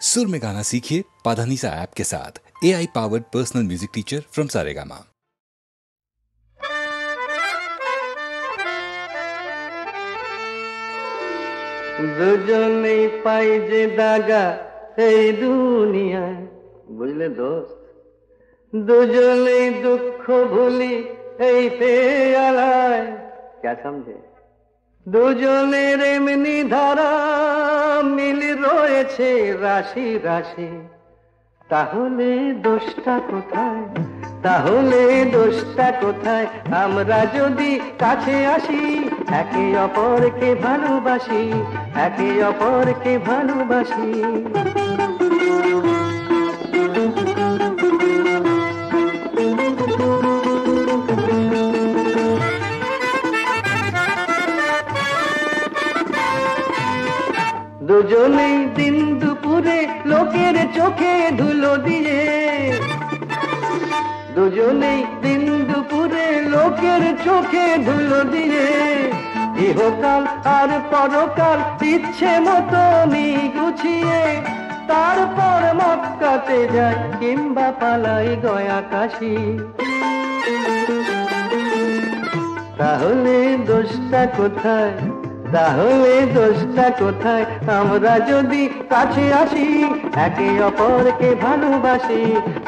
सुर में गाना सीखिए पाधानीसा ऐप के साथ। AI powered personal music teacher from Saregama. দুজনেই পাই যে দাগা এই দুনিয়ায়, বুঝলে দোস্ত, দুজনেই দুঃখ ভুলি এই পেয়ালায়, क्या समझे? দুজনের এমনি ধারা মিল রয়েছে রাশি রাশি, তাহলে দোষটা কোথায়? তাহলে দোষটা কোথায়? আমরা যদি কাছে আসি, একে অপরকে ভালোবাসি, একে অপরকে ভালোবাসি। দুজনেই দিন দুপুরে লোকের চোখে ধুলো দিয়ে, দুজনেই দিন দুপুরে লোকের চোখে ধুলো দিয়ে, ইহকাল আর পরকাল ইচ্ছে মতো গুছিয়ে, তারপর মক্কাতে যায় কিংবা পালাই গয়া কাশি। তাহলে দোষটা কোথায়? তাহলে দোষটা কোথায়? আমরা যদি কাছে আসি, একে অপরকে ভালোবাসি,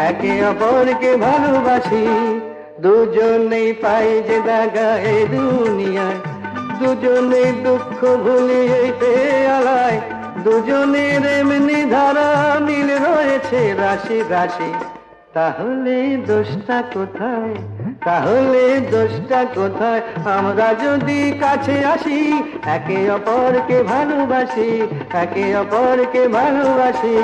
একে অপরকে ভালোবাসি। দুজনেই পাই যে দাগা এই দুনিয়ায়, দুজনেই দুঃখ ভুলি এই পেয়ালায়, দুজনের এমনি ধারা মিল রয়েছে রাশি রাশি। তাহলে দোষটা কোথায়? তাহলে দোষটা কোথায়? আমরা যদি কাছে আসি, একে অপরকে ভালোবাসি, একে অপরকে ভালোবাসি।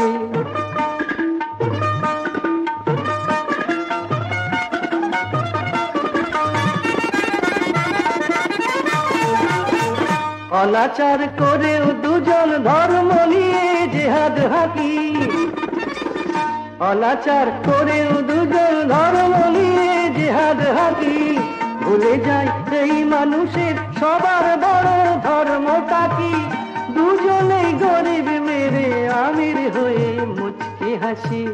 অনাচার করেও দুজন ধর্ম নিয়ে জিহাদ হাঁকি, অনাচার করেও দুজন ধর্ম নিয়ে জিহাদ হাঁকি। ভুলে যাই এই মানুষের সবার বড় ধর্মটা কি, দুজনেই গরিব মেরে আমির হয়ে মুচকি হাসি।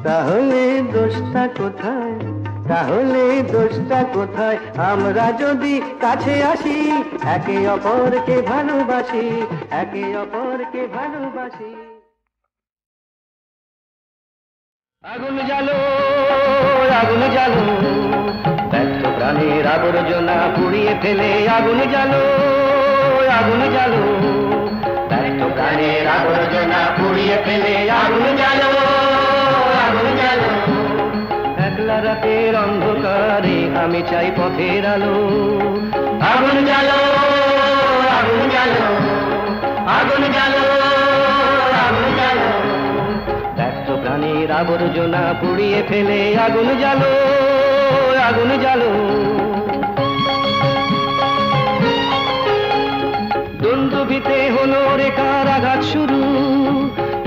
তাহলে দোষটা কোথায়? তাহলে দোষটা কোথায়? আমরা যদি কাছে আসি, একে অপরকে ভালোবাসি, একে অপরকে ভালোবাসি। আগুন জ্বালো, আগুন জ্বালো, ব্যর্থ প্রাণের আবর্জনা পুড়িয়ে ফেলে। আগুন জ্বালো, আগুন জ্বালো, ব্যর্থ প্রাণের আবর্জনা পুড়িয়ে ফেলে। আগুন জ্বালো, আগুন জ্বালো, একলা রাতের অন্ধকারে আমি চাই পথের আলো। আগুন জ্বালো, আগুন জ্বালো, আগুন জ্বালো, আগুন জ্বালো, ব্যর্থ প্রাণীর আবর্জনা পুড়িয়ে ফেলে। আগুন জ্বালো, আগুন জ্বালো, দুন্দুভিতে হলো রেখার আঘাত শুরু,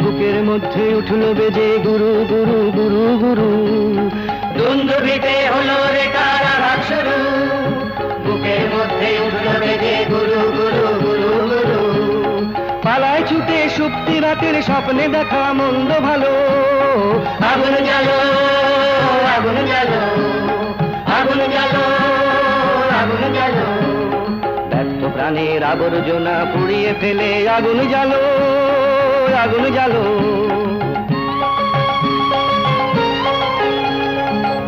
বুকের মধ্যে উঠলো বেজে গুরু গুরু গুরু গুরু। দুন্দুভিতে হলো রেখার আঘাত শুরু, বুকের মধ্যে উঠলো বেজে গুরু গুরু গুরু গুরু। পালায় ছুটে সুপ্তি রাতের স্বপ্নে দেখা মন্দ ভালো। আগুন জ্বালো, আগুন জ্বালো, আগুন জ্বালো, আগুন জ্বালো, ব্যর্থ প্রাণের আবর্জনা পুড়িয়ে ফেলে। আগুন জ্বালো, আগুন জ্বালো,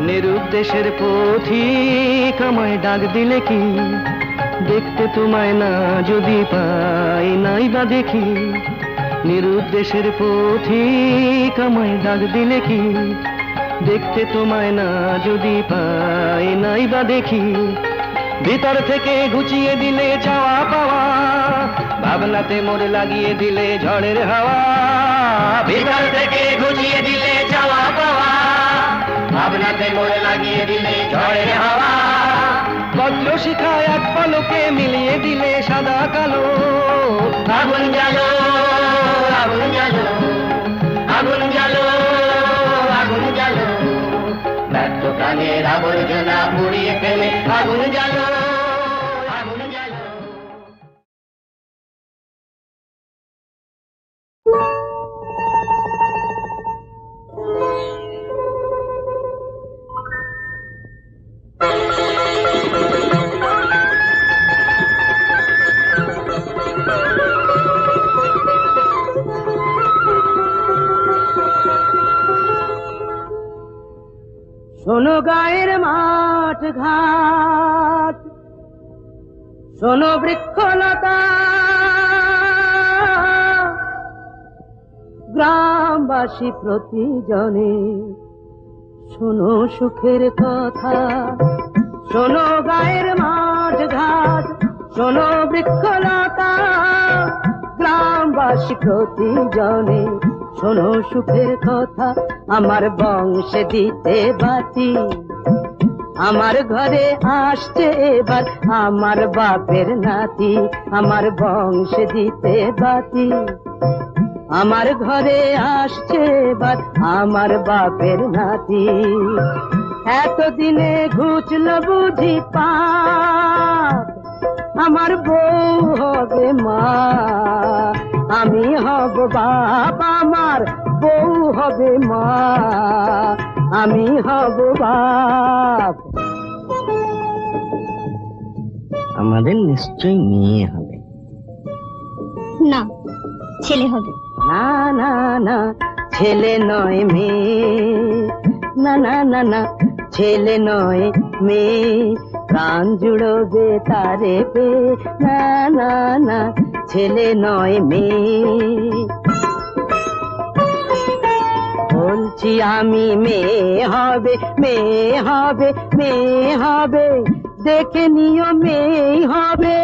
নিরুদ্দেশের পথিক আমায় ডাক দিলে কি, দেখতে তোমায় না যদি পাই নাই বা দেখি। নিরুদ্দেশের পথিক আমায় ডাক দিলে কি, দেখতে তোমায় না যদি পাই নাই বা দেখি। ভিতর থেকে ঘুচিয়ে দিলে চাওয়া পাওয়া, ভাবনাতে মোর লাগিয়ে দিলে ঝড়ের হাওয়া। ভিতর থেকে ঘুচিয়ে দিলে চাওয়া পাওয়া, ভাবনাতে মোর লাগিয়ে দিলে ঝড়ের হাওয়া। বজ্র শিখায় এক পলকে মিলিয়ে দিলে সাদা কালো। আগুন জ্বালো, আগুন জ্বালো, আগুন জ্বালো, আগুন জ্বালো, ব্যর্থ প্রাণের আবর্জনা পুড়িয়ে ফেলে। আগুন জ্বালো। শোনো গায়ের মাঠ ঘাট, শোনো বৃক্ষলতা, গ্রামবাসী প্রতিজনে শোনো সুখের কথা। শোনো গায়ের মাঠ ঘাট, শোনো বৃক্ষলতা, গ্রামবাসী প্রতিজনে শোনো সুখের কথা। আমার বংশে দিতে বাতি, আমার ঘরে আসছে এবার আমার বাপের নাতি। আমার বংশে দিতে বাতি, আমার ঘরে আসছে এবার আমার বাপের নাতি। এতদিনে ঘুচল বুঝি পাপ, আমার বউ হবে মা, আমি হব বাপ। আমার বউ হবে মা, আমি হব বাপ। আমাদের নিশ্চয়ই মেয়ে হবে। না, ছেলে হবে। না না না, ছেলে নয় মেয়ে। না না না না, ছেলে নয় মেয়ে, প্রাণ জুড়বে তারে পে। না না না, ছেলে নয় মেয়ে। বলছি আমি মেয়ে হবে, মেয়ে হবে, মেয়ে হবে, দেখে নিও মেয়ে হবে।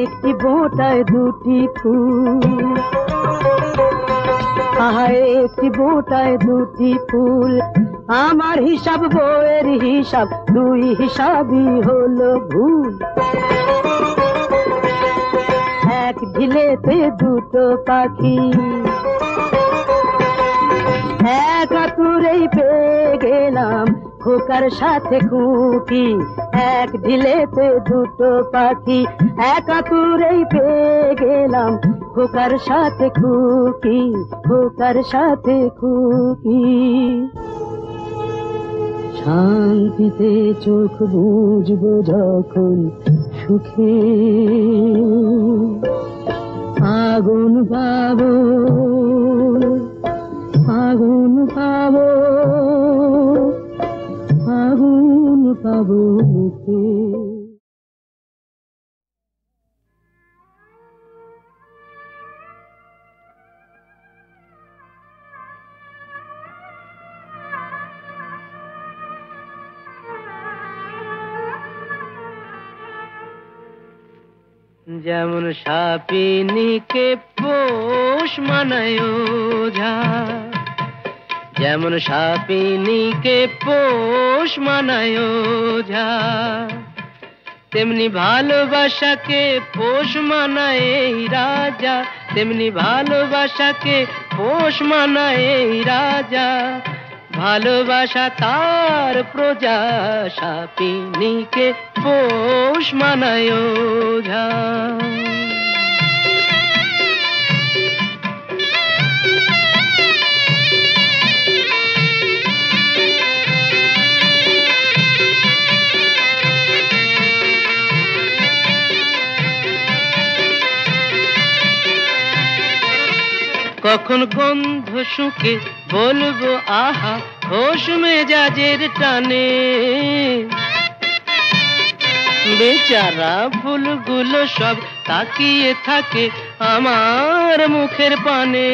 একটি বোঁটায় দুটি ফুল, একটি বোঁটায় দুটি ফুল, আমার হিসাব বইয়ের হিসাব, দুই হিসাবই হলো ভুল। এক ঢিলেতে দুটো পাখি, এক আতুরেই পেয়ে গেলাম খোকার সাথে খুকি। এক ঢিলেতে দুটো পাখি, এক আতুরেই পেয়ে গেলাম খোকার সাথে খুকি, খোকার সাথে খুকি। শান্তিতে চোখ বুঝবো যখন সুখে, আগুন পাবো, আগুন পাবো, আগুন পাবো মুখে। যেমন সাপিনীকে পোষ মানায় ওঝা, যেমন সাপিনীকে পোষ মানায় ওঝা, তেমনি ভালোবাসাকে পোষ মানায় এই রাজা, তেমনি ভালোবাসাকে পোষ মানায় এই রাজা। ভালোবাসা তার প্রজা, সাপিনীকে পোষ মানায় ওঝা। কখন গন্ধ শুকে বলবো আহা, হোশ মেজাজের টানে, বেচারা ফুলগুলো সব তাকিয়ে থাকে আমার মুখের পানে।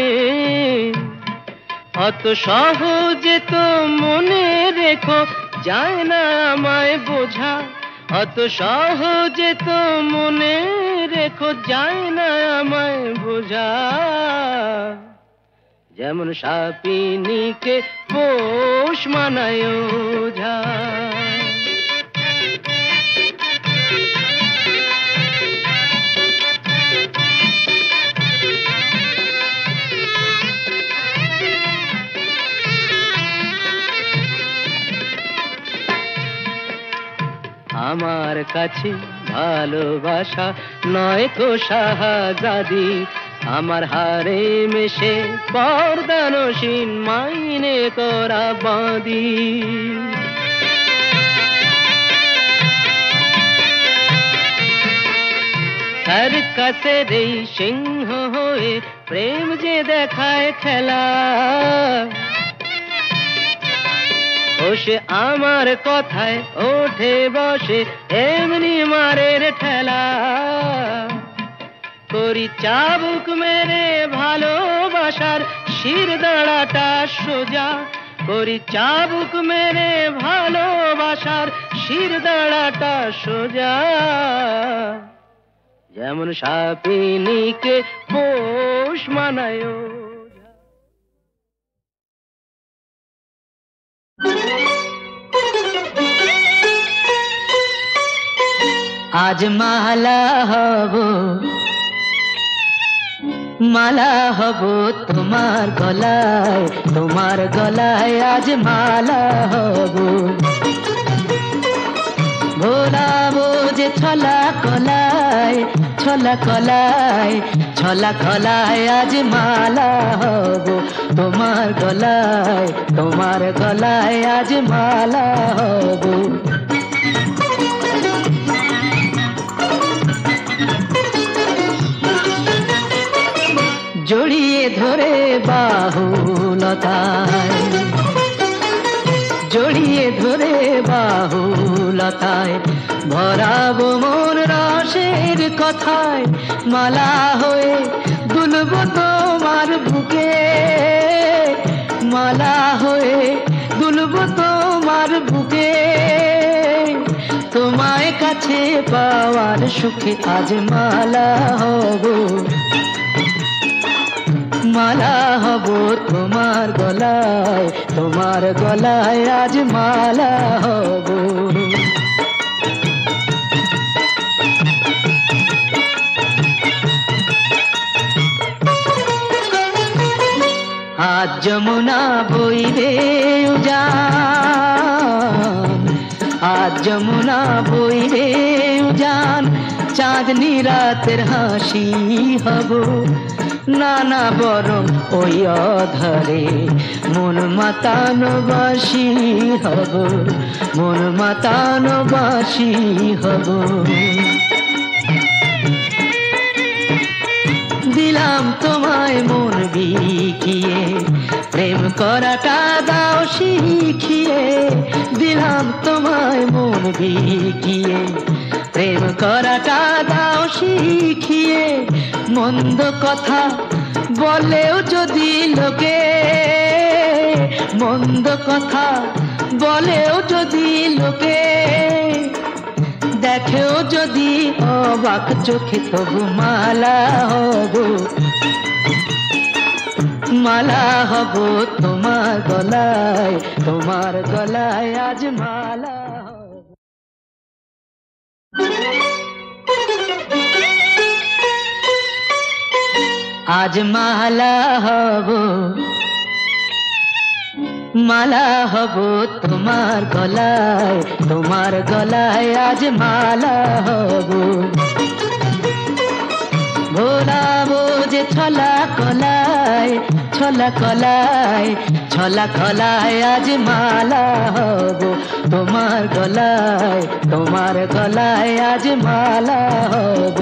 অত সহজে তো মনে রেখো যায় না আমায় বোঝা, অত সহজে তো মনে রেখো যায় না আমায় বোঝা। যেমন সাপিনীকে পোষ মানায় ওঝা। আমার কাছে ভালোবাসা নয় তো শাহজাদি, আমার হারে মেশে পর্দানসীন মাইনে করা বাঁধি সার্কাসের এই সিংহ হয়ে প্রেম যে দেখায় খেলা ও সে আমার কথায় ওঠে বসে এমনি মারের ঠেলা করি চাবুক মেরে ভালোবাসার শির দাঁড়াটা সোজা করি চাবুক মেরে ভালোবাসার শির দাঁড়াটা সোজা যেমন সাপিনীকে পোষ মানায় আজ মালা হব তোমার গলায় আজ মালা হব ভোলাবো যে ছলা কলায় আজ মালা হব তোমার গলায় আজ মালা হব জড়িয়ে ধরে বাহুলতায় ভরাবো মন রসের কথায় মালা হয়ে দুলবো তোমার বুকে তোমায় কাছে পাওয়ার সুখে আজ মালা হব তোমার গলায় আজ মালা হব আজ যমুনা বইবে উজান চাঁদনি রাতের হাসি হব নানা বরং ওই অধরে মন মাতানো বাসি হব দিলাম তোমায় মন বিকিয়ে প্রেম করাটা দাও শিখিয়ে দিলাম তোমায় মন বিকিয়ে প্রেম করাটা দাও শিখিয়ে মন্দ কথা বলেও যদি লোকে দেখেও যদি অবাক চোখে তবু মালা হব তোমার গলায় আজ মালা হব আজ মালা হব তোমার গলায় আজ মালা হব ভোলাবো যে ছলা কলায় আজ মালা হব তোমার গলায় আজ মালা হব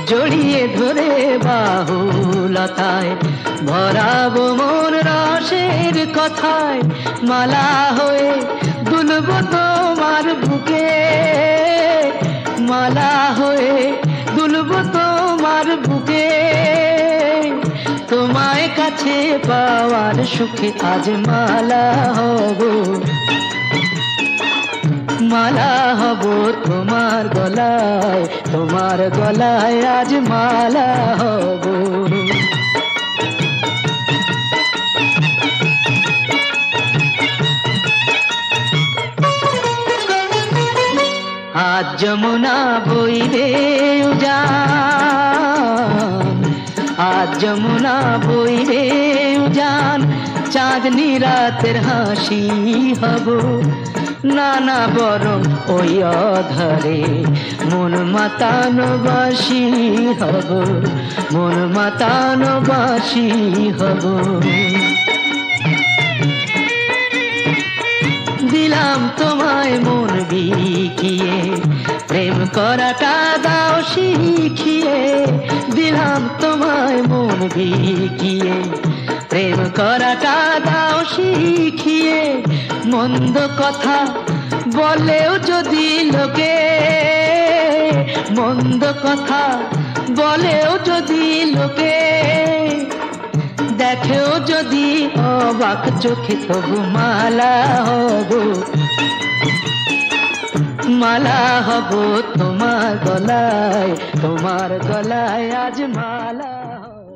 জড়িয়ে ধরে বাহুলতায় ভরাবো মন রসের কথায় মালা হয়ে দুলবো তোমার বুকে তোমায় কাছে পাওয়ার সুখে আজ মালা হব তোমার গলায় আজ মালা হব আজ যমুনা বইবে উজান জান চাঁদনি রাতের হাসি হব না না বরং ওই অধারে মন মাতানো বাসি হব মন মাতানো বাসি হব দিলাম তোমায় মন বিকিয়ে প্রেম করাটা দাও শিখিয়ে দিলাম তোমায় মন বিকিয়ে প্রেম করাটা দাও শিখিয়ে মন্দ কথা বলেও যদি লোকে মন্দ কথা বলেও যদি লোকে দেখেও যদি অবাক চোখে তবু মালা হব তোমার গলায় আজ মালা হব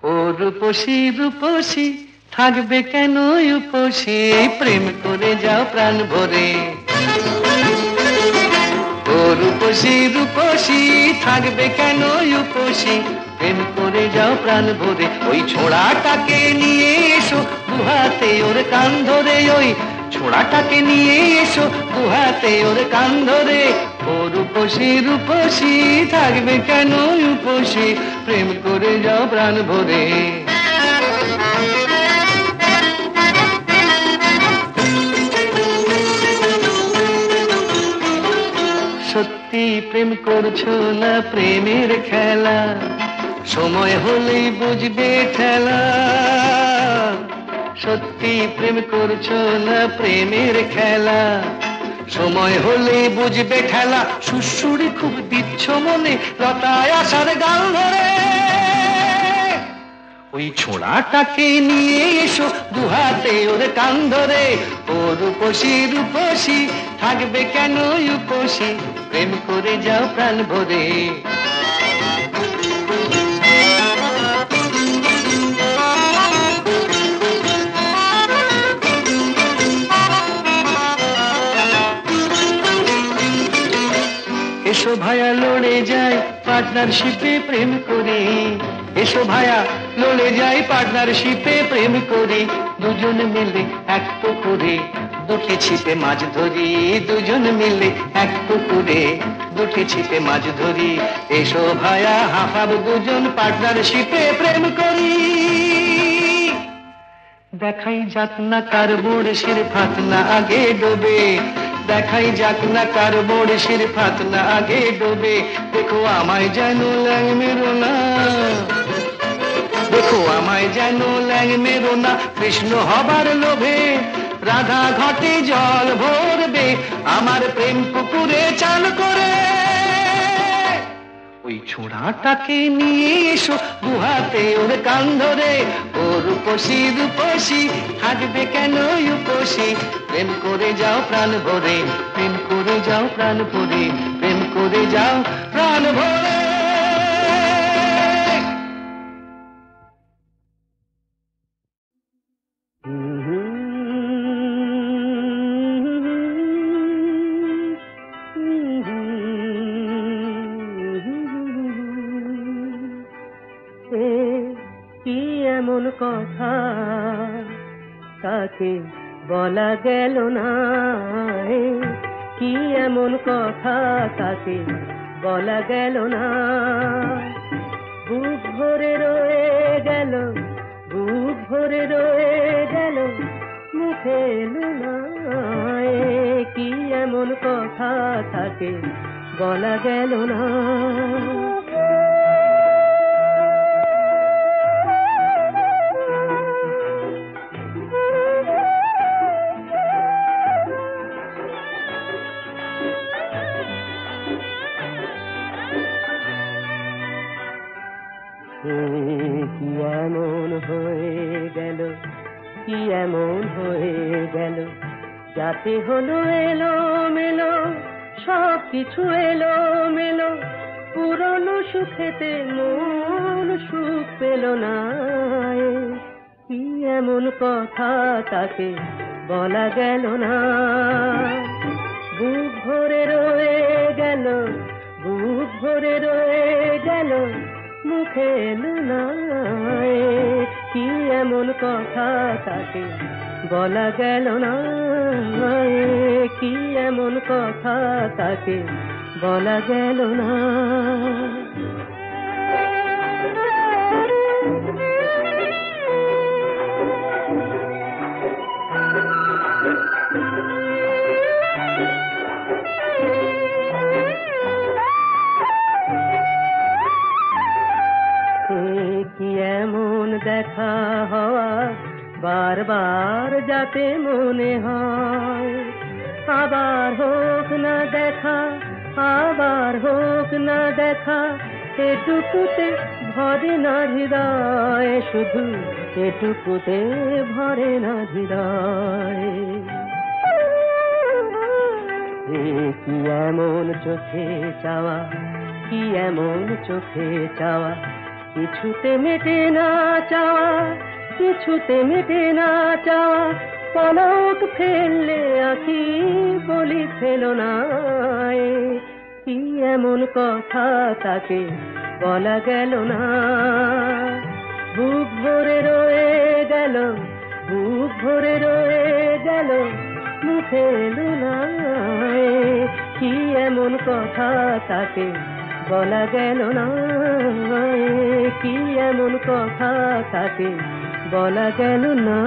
ও রূপসী রূপসী থাকবে কেন উপসী প্রেম করে যাও প্রাণ ভরে ও রূপসী রূপসী থাকবে কেন উপসী প্রেম করে যাও প্রাণ ভরে ওই ছোড়াটাকে নিয়ে এসো দুহাতে ওর কান ধরে ওই ছোড়াটাকে নিয়ে এসো দুহাতে ওর কান ধরে ও রূপসী রূপসী থাকবে কেন উপসী প্রেম করে যাও প্রাণ ভরে সত্যি প্রেম করছো না প্রেমের খেলা সময় হলেই বুঝবে ঠেলা সত্যি প্রেম করছো না প্রেমের খেলা সময় হলেই বুঝবে ঠেলা সুড়সুড়ি খুব দিচ্ছ মনে লতায় আসার গাল ধরে ওই ছোড়াটাকে নিয়ে এসো দুহাতে ওর কান ধরে ও রূপসী রূপসী থাকবে কেন উপসী প্রেম করে যাও প্রাণ ভরে এসো ভায়া লড়ে যায় পার্টনারশিপে প্রেম করে এসো ভায়া লড়ে যায় পার্টনারশিপে প্রেম করে দুজন মিলে এক পুকুরে দুটি ছিপে মাছ ধরি দুজন মিলে এক পুকুরে দুটি ছিপে মাছ ধরি এসো ভায়া হাফাব দুজন পার্টনারশিপে প্রেম করি দেখাই যাক না কার বড়শির ফাত না আগে ডোবে দেখাই যাক না কার বড়শির ফাত না আগে ডোবে দেখো আমায় যেন ল্যাং মেরো না দেখো আমায় যেন ল্যাং মেরো না কৃষ্ণ হবার লোভে রাধা ঘটে জল ভরবে আমার প্রেম পুকুরে চান করে ওই ছোড়াটাকে নিয়ে এসো দুহাতে ওর কান ধরে ও রূপসী রূপসী থাকবে কেন উপসী প্রেম করে যাও প্রাণ ভরে প্রেম করে যাও প্রাণ ভরে প্রেম করে যাও প্রাণ ভরে কি এমন কথা তাকে বলা গেল না কি এমন কথা তাকে বলা গেল না বুক ভরে রয়ে গেল বুক ভরে রয়ে গেল মুখে এলো না কি এমন কথা তাকে বলা গেল না কি এমন হয়ে গেল কি এমন হয়ে গেল যাতে হলো এলো মেলো সব কিছু এলো মেলো পুরনো সুখেতে মন সুখ পেল না কি এমন কথা তাকে বলা গেল না বুক ভরে রয়ে গেল বুক ভরে রয়ে গেল মুখে এলো না, কি এমন কথা তাকে বলা গেল না, কি এমন কথা তাকে বলা গেল না। কি এমন দেখা হওয়া বারবার যাতে মনে হয়, আবার হোক না দেখা, আবার হোক না দেখা, এটুকুতে ভরে না হৃদয়, শুধু এটুকুতে ভরে না হৃদয়। কি এমন চোখে চাওয়া, কি এমন চোখে চাওয়া, কিছুতে মেটে না চাওয়া, কিছুতে মেটে না চাওয়া, পলক ফেললে আঁখি বলি ফেলো না, কি এমন কথা তাকে বলা গেল না। বুক ভরে রয়ে গেল, বুক ভরে রয়ে গেল, মুখে এলো না, কি এমন কথা তাকে বলা গেল না, কি এমন কথা তাকে বলা গেল না।